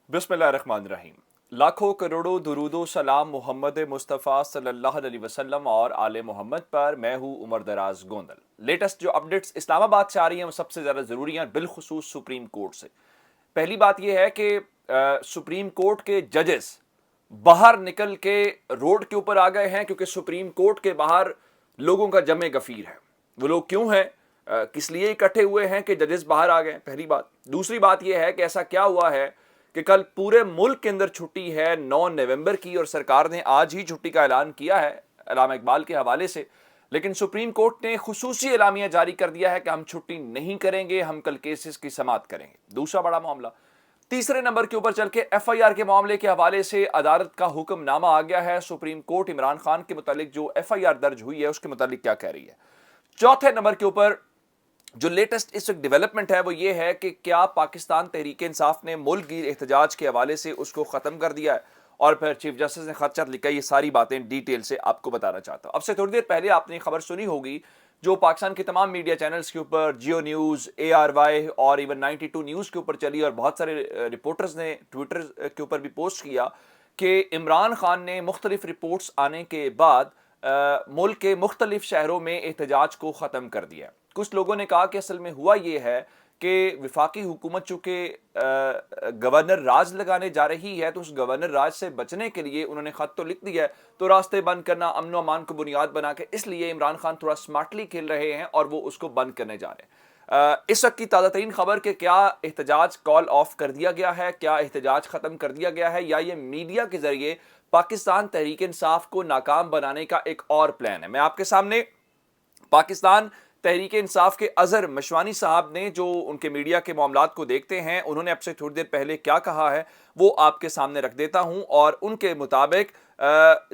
बिस्मिल्लाहिर्रहमानिर्रहीम। लाखों करोड़ों दुरूदो सलाम मोहम्मद मुस्तफ़ा सल्लल्लाहु अलैहि वसल्लम और आले मोहम्मद पर। मैं हूँ उमर दराज गोंदल। लेटेस्ट जो अपडेट्स इस्लामाबाद से आ रही हैं वो सबसे ज़्यादा ज़रूरी हैं, बिलखुसूस सुप्रीम कोर्ट से। पहली बात यह है कि सुप्रीम कोर्ट के जजेस बाहर निकल के रोड के ऊपर आ गए हैं, क्योंकि सुप्रीम कोर्ट के बाहर लोगों का जमे गफीर है। वो लोग क्यों हैं, किस लिए इकट्ठे हुए हैं कि जजेस बाहर आ गए, पहली बात। दूसरी बात यह है कि ऐसा क्या हुआ है कि कल पूरे मुल्क के अंदर छुट्टी है 9 नवंबर की, और सरकार ने आज ही छुट्टी का ऐलान किया है अल्लामा इकबाल के हवाले से। लेकिन सुप्रीम कोर्ट ने खुसूसी एलामिया जारी कर दिया है कि हम छुट्टी नहीं करेंगे, हम कल केसेस की समाअत करेंगे। दूसरा बड़ा मामला, तीसरे नंबर के ऊपर चल के एफआईआर के मामले के हवाले से अदालत का हुक्मनामा आ गया है। सुप्रीम कोर्ट इमरान खान के मुतालिक जो एफआईआर दर्ज हुई है उसके मुतालिक क्या कह रही है। चौथे नंबर के ऊपर जो लेटेस्ट इस वक्त डेवलपमेंट है वो ये है कि क्या पाकिस्तान तहरीक इंसाफ ने मुल्क गिर एहतजाज के हवाले से उसको ख़त्म कर दिया है, और फिर चीफ जस्टिस ने खत लिखा। ये सारी बातें डिटेल से आपको बताना चाहता हूँ। अब से थोड़ी देर पहले आपने खबर सुनी होगी जो पाकिस्तान के तमाम मीडिया चैनल्स के ऊपर, जियो न्यूज़, ARY और इवन 92 न्यूज़ के ऊपर चली, और बहुत सारे रिपोर्टर्स ने ट्विटर के ऊपर भी पोस्ट किया कि इमरान खान ने मुख्तलिफ रिपोर्ट्स आने के बाद मुल्क के मुख्तलिफ शहरों में एहतजाज को ख़त्म कर दिया। कुछ लोगों ने कहा कि असल में हुआ ये है कि विफाकी हुकूमत चूँकि गवर्नर राज लगाने जा रही है, तो उस गवर्नर राज से बचने के लिए उन्होंने ख़त तो लिख दिया है, तो रास्ते बंद करना, अमन व अमान को बुनियाद बना के, इसलिए इमरान खान थोड़ा स्मार्टली खेल रहे हैं और वो उसको बंद करने जा रहे हैं। इस वक्त की ताज़ा तरीन खबर कि क्या एहतजाज कॉल ऑफ कर दिया गया है, क्या एहतजाज ख़त्म कर दिया गया है, या ये मीडिया के ज़रिए पाकिस्तान तहरीक इंसाफ को नाकाम बनाने का एक और प्लान है। मैं आपके सामने पाकिस्तान तहरीक इंसाफ के अजहर मशवानी साहब ने, जो उनके मीडिया के मामलात को देखते हैं, उन्होंने अब से थोड़ी देर पहले क्या कहा है वो आपके सामने रख देता हूं। और उनके मुताबिक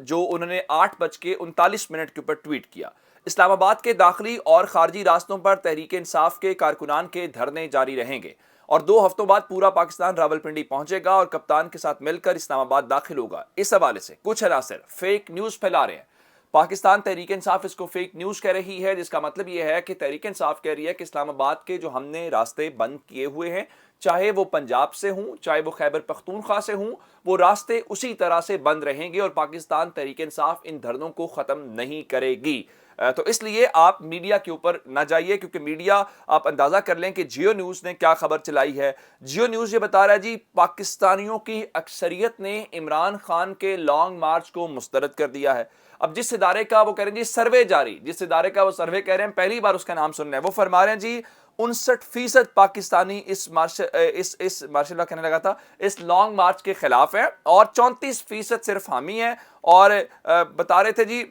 जो उन्होंने 8:39 के ऊपर ट्वीट किया, इस्लामाबाद के दाखिली और खारजी रास्तों पर तहरीक इंसाफ के कारकुनान के धरने जारी रहेंगे, और 2 हफ्तों बाद पूरा पाकिस्तान रावलपिंडी पहुंचेगा और कप्तान के साथ मिलकर इस्लामाबाद दाखिल होगा। इस हवाले से कुछ अनासर फेक न्यूज़ फैला रहे हैं। पाकिस्तान तहरीक इंसाफ इसको फेक न्यूज़ कह रही है, जिसका मतलब यह है कि तहरीक इंसाफ कह रही है कि इस्लामाबाद के जो हमने रास्ते बंद किए हुए हैं, चाहे वो पंजाब से हों, चाहे वो खैबर पख्तूनख्वा से हों, वो रास्ते उसी तरह से बंद रहेंगे और पाकिस्तान तहरीक इंसाफ इन धरनों को ख़त्म नहीं करेगी। तो इसलिए आप मीडिया के ऊपर ना जाइए, क्योंकि मीडिया, आप अंदाज़ा कर लें कि जियो न्यूज़ ने क्या खबर चलाई है। जियो न्यूज़ ये बता रहा है जी, पाकिस्तानियों की अक्सरियत ने इमरान खान के लॉन्ग मार्च को मुस्तरद कर दिया है। अब जिस इदारे का वो कह रहे हैं जी सर्वे जारी, जिस इदारे का वो सर्वे कह रहे हैं, पहली बार उसका नाम सुन रहे हैं, वो फरमा रहे हैं जी 59% पाकिस्तानी इस मार्शल कहने लगा था, इस लॉन्ग मार्च के खिलाफ है, और 34% सिर्फ हामी है। और बता रहे थे जी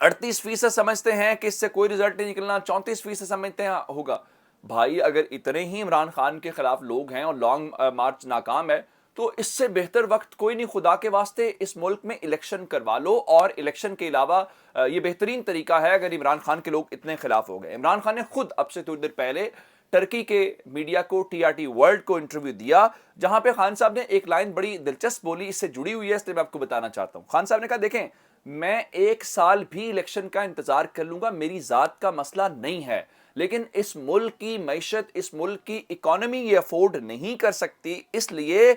38% समझते हैं कि इससे कोई रिजल्ट नहीं निकलना, 34% समझते हैं होगा। भाई, अगर इतने ही इमरान खान के खिलाफ लोग हैं और लॉन्ग मार्च नाकाम है, तो इससे बेहतर वक्त कोई नहीं। खुदा के वास्ते इस मुल्क में इलेक्शन करवा लो, और इलेक्शन के अलावा ये बेहतरीन तरीका है अगर इमरान खान के लोग इतने खिलाफ हो गए। इमरान खान ने खुद अब से थोड़ी देर पहले टर्की के मीडिया को, TRT वर्ल्ड को इंटरव्यू दिया, जहां पे खान साहब ने एक लाइन बड़ी दिलचस्प बोली, इससे जुड़ी हुई है, इसलिए मैं आपको बताना चाहता हूं। खान साहब ने कहा, देखें, मैं 1 साल भी इलेक्शन का इंतजार कर लूंगा, मेरी जात का मसला नहीं है, लेकिन इस मुल्क की मैशत, इस मुल्क की इकोनॉमी ये अफोर्ड नहीं कर सकती, इसलिए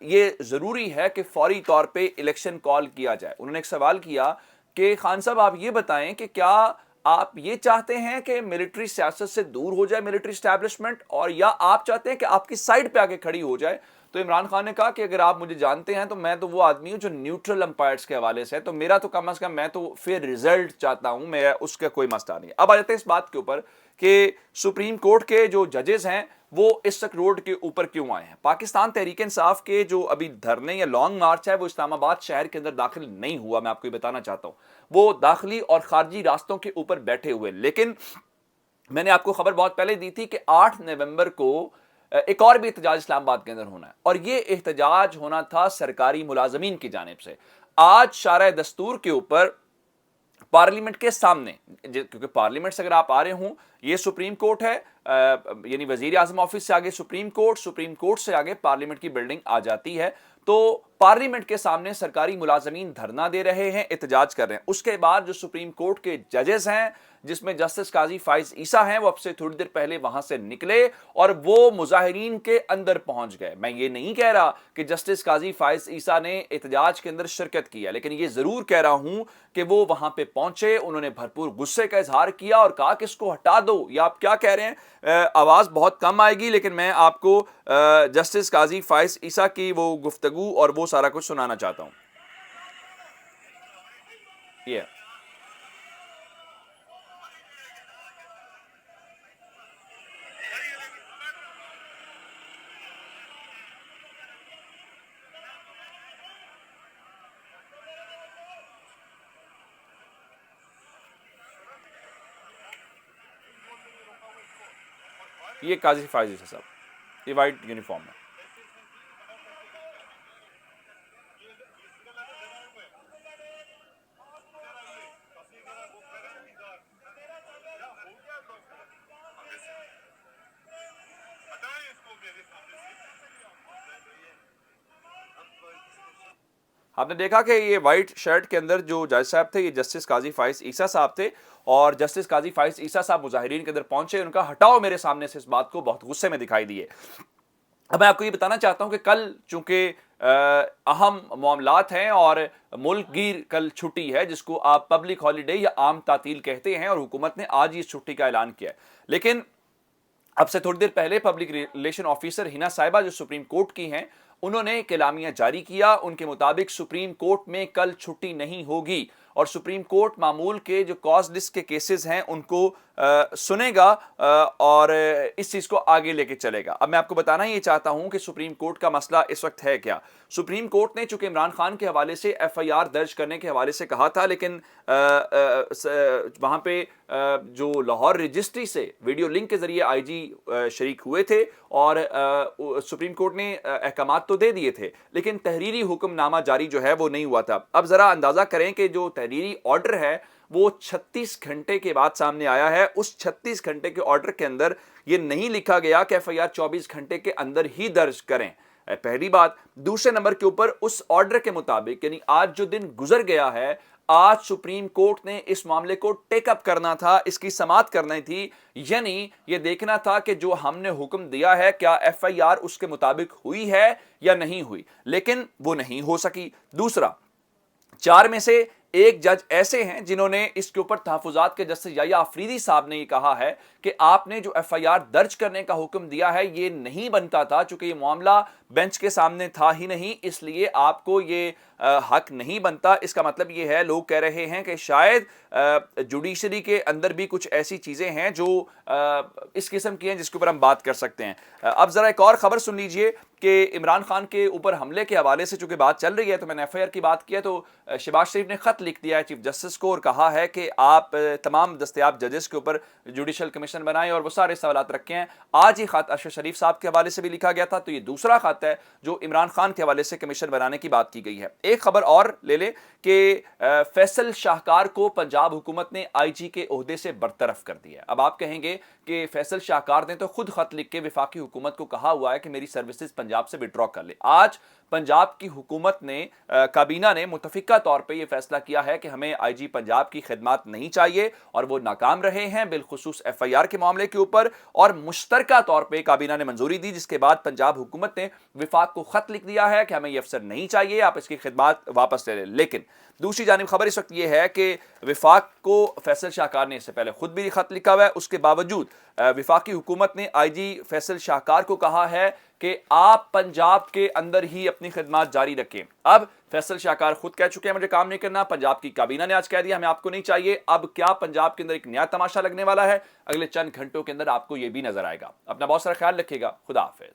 ये ज़रूरी है कि फौरी तौर पे इलेक्शन कॉल किया जाए। उन्होंने एक सवाल किया कि खान साहब, आप ये बताएं कि क्या आप ये चाहते हैं कि मिलिट्री सियासत से दूर हो जाए मिलिट्री एस्टैब्लिशमेंट, और या आप चाहते हैं कि आपकी साइड पे आके खड़ी हो जाए। तो इमरान खान ने कहा कि अगर आप मुझे जानते हैं तो मैं तो वो आदमी हूं जो न्यूट्रल अंपायर्स के हवाले से है, तो मेरा तो कम अज कम, मैं तो फेयर रिजल्ट चाहता हूं, मेरा उसका कोई मसला नहीं। अब आ जाते हैं इस बात के ऊपर कि सुप्रीम कोर्ट के जो जजेस हैं वो इस तक रोड के ऊपर क्यों आए हैं। पाकिस्तान तहरीक इंसाफ के जो अभी धरने या लॉन्ग मार्च है वो इस्लामाबाद शहर के अंदर दाखिल नहीं हुआ, मैं आपको ये बताना चाहता हूं। वो दाखिली और खारजी रास्तों के ऊपर बैठे हुए, लेकिन मैंने आपको खबर बहुत पहले दी थी कि 8 नवंबर को एक और भी एहतजाज इस्लामाबाद के अंदर होना है, और ये एहतजाज होना था सरकारी मुलाजमीन की जानिब से। आज शारा दस्तूर के ऊपर पार्लियामेंट के सामने, क्योंकि पार्लियामेंट से अगर आप आ रहे हों یہ سپریم کورٹ ہے, یعنی وزیر اعظم آفس سے آگے سپریم کورٹ سے آگے پارلیمنٹ کی بلڈنگ آ جاتی ہے. تو پارلیمنٹ کے سامنے سرکاری ملازمین دھرنا دے رہے ہیں, احتجاج کر رہے ہیں. اس کے بعد جو سپریم کورٹ کے ججز ہیں, جس میں جسٹس قاضی فائز عیسیٰ ہیں, وہ اب سے تھوڑی دیر پہلے وہاں سے نکلے اور وہ مظاہرین کے اندر پہنچ گئے. میں یہ نہیں کہہ رہا کہ جسٹس قاضی فائز عیسیٰ نے احتجاج کے اندر شرکت کی ہے, لیکن یہ ضرور کہہ رہا ہوں کہ وہ وہاں پہ پہنچے, انہوں نے بھرپور غصے کا اظہار کیا اور کہا کہ اس کو ہٹا دو. یا آپ کیا کہہ رہے ہیں, آواز بہت کم آئے گی, لیکن میں آپ کو جسٹس قاضی فائز عیسیٰ کی وہ گفتگو اور وہ سارا کچھ سنانا چاہتا ہوں. یہ قاضی فائز عیسیٰ صاحب, یہ وائٹ یونیفارم میں. آپ نے دیکھا کہ یہ وائٹ شرٹ کے اندر جو جج صاحب تھے, یہ جسٹس قاضی فائز عیسیٰ صاحب تھے, اور جسٹس قاضی فائز عیسیٰ صاحب مظاہرین کے اندر پہنچے, ان کا ہٹاؤ میرے سامنے سے اس بات کو بہت غصے میں دکھائی دیے. اب میں آپ کو یہ بتانا چاہتا ہوں کہ کل چونکہ اہم معاملات ہیں اور ملک گیر کل چھٹی ہے, جس کو آپ پبلک ہالیڈے یا عام تعطیل کہتے ہیں, اور حکومت نے آج ہی اس چھٹی کا اعلان کیا ہے. لیکن اب سے تھوڑی دیر پہلے پبلک ریلیشن آفیسر ہنا صاحبہ جو سپریم کورٹ کی ہیں, انہوں نے ایک اعلامیہ جاری کیا. ان کے مطابق سپریم کورٹ میں کل چھٹی نہیں ہوگی, اور سپریم کورٹ معمول کے جو کاز لسٹ کے کیسز ہیں ان کو سنے گا اور اس چیز کو آگے لے کے چلے گا. اب میں آپ کو بتانا یہ چاہتا ہوں کہ سپریم کورٹ کا مسئلہ اس وقت ہے کیا. سپریم کورٹ نے چونکہ عمران خان کے حوالے سے ایف آئی آر درج کرنے کے حوالے سے کہا تھا, لیکن وہاں پہ جو لاہور رجسٹری سے ویڈیو لنک کے ذریعے آئی جی شریک ہوئے تھے, اور سپریم کورٹ نے احکامات تو دے دیے تھے, لیکن تحریری حکم نامہ جاری جو ہے وہ نہیں ہوا تھا. اب ذرا اندازہ کریں کہ جو تحریری آرڈر ہے وہ 36 گھنٹے کے بعد سامنے آیا ہے. اس 36 گھنٹے کے آرڈر کے اندر یہ نہیں لکھا گیا کہ ایف آئی آر 24 گھنٹے کے اندر ہی درج کریں, پہلی بات. دوسرے نمبر کے اوپر اس آرڈر کے مطابق, یعنی آج جو دن گزر گیا ہے, آج سپریم کورٹ نے اس معاملے کو ٹیک اپ کرنا تھا, اس کی سماعت کرنی تھی, یعنی یہ دیکھنا تھا کہ جو ہم نے حکم دیا ہے کیا ایف آئی آر اس کے مطابق ہوئی ہے یا نہیں ہوئی, لیکن وہ نہیں ہو سکی. دوسرا, 4 میں سے ایک جج ایسے ہیں جنہوں نے اس کے اوپر تحفظات کے جسٹس یحییٰ آفریدی صاحب نے یہ کہا ہے کہ آپ نے جو ایف آئی آر درج کرنے کا حکم دیا ہے یہ نہیں بنتا تھا, چونکہ یہ معاملہ بینچ کے سامنے تھا ہی نہیں, اس لیے آپ کو یہ حق نہیں بنتا. اس کا مطلب یہ ہے, لوگ کہہ رہے ہیں کہ شاید جوڈیشری کے اندر بھی کچھ ایسی چیزیں ہیں جو اس قسم کی ہیں جس کے اوپر ہم بات کر سکتے ہیں. اب ذرا ایک اور خبر سن لیجئے کہ عمران خان کے اوپر حملے کے حوالے سے چونکہ بات چل رہی ہے, تو میں نے ایف آئی آر کی بات کی ہے, تو شہباز شریف نے خط لکھ دیا ہے چیف جسٹس کو اور کہا ہے کہ آپ تمام دستیاب ججز کے اوپر جوڈیشل کمیشن بنائیں اور وہ سارے سوالات رکھے ہیں. آج ہی خط اشرف شریف صاحب کے حوالے سے بھی لکھا گیا تھا, تو یہ دوسرا خط ہے جو عمران خان کے حوالے سے کمیشن بنانے کی بات کی گئی ہے. ایک خبر اور لے لیں کہ فیصل شاہکار کو پنجاب حکومت نے آئی جی کے عہدے سے برطرف کر دیا ہے. اب آپ کہیں گے کہ فیصل شاہکار نے تو خود خط لکھ کے وفاقی حکومت کو کہا ہوا ہے کہ میری سروسز پنجاب سے وڈرا کر لے. آج پنجاب کی حکومت نے, کابینہ نے متفقہ طور پہ یہ فیصلہ کیا ہے کہ ہمیں آئی جی پنجاب کی خدمات نہیں چاہیے, اور وہ ناکام رہے ہیں بالخصوص ایف آئی آر کے معاملے کے اوپر, اور مشترکہ طور پہ کابینہ نے منظوری دی, جس کے بعد پنجاب حکومت نے وفاق کو خط لکھ دیا ہے کہ ہمیں یہ افسر نہیں چاہیے, آپ اس کی خدمات واپس لے لیں. لیکن دوسری جانب خبر اس وقت یہ ہے کہ وفاق کو فیصل شاہکار نے اس سے پہلے خود بھی خط لکھا ہوا ہے, اس کے باوجود وفاقی حکومت نے آئی جی فیصل شاہکار کو کہا ہے کہ آپ پنجاب کے اندر ہی اپنی خدمات جاری رکھیں. اب فیصل شاہکار خود کہہ چکے ہیں مجھے کام نہیں کرنا, پنجاب کی کابینہ نے آج کہہ دیا ہمیں آپ کو نہیں چاہیے. اب کیا پنجاب کے اندر ایک نیا تماشا لگنے والا ہے, اگلے چند گھنٹوں کے اندر آپ کو یہ بھی نظر آئے گا. اپنا بہت سارا خیال رکھیے گا. خدا حافظ.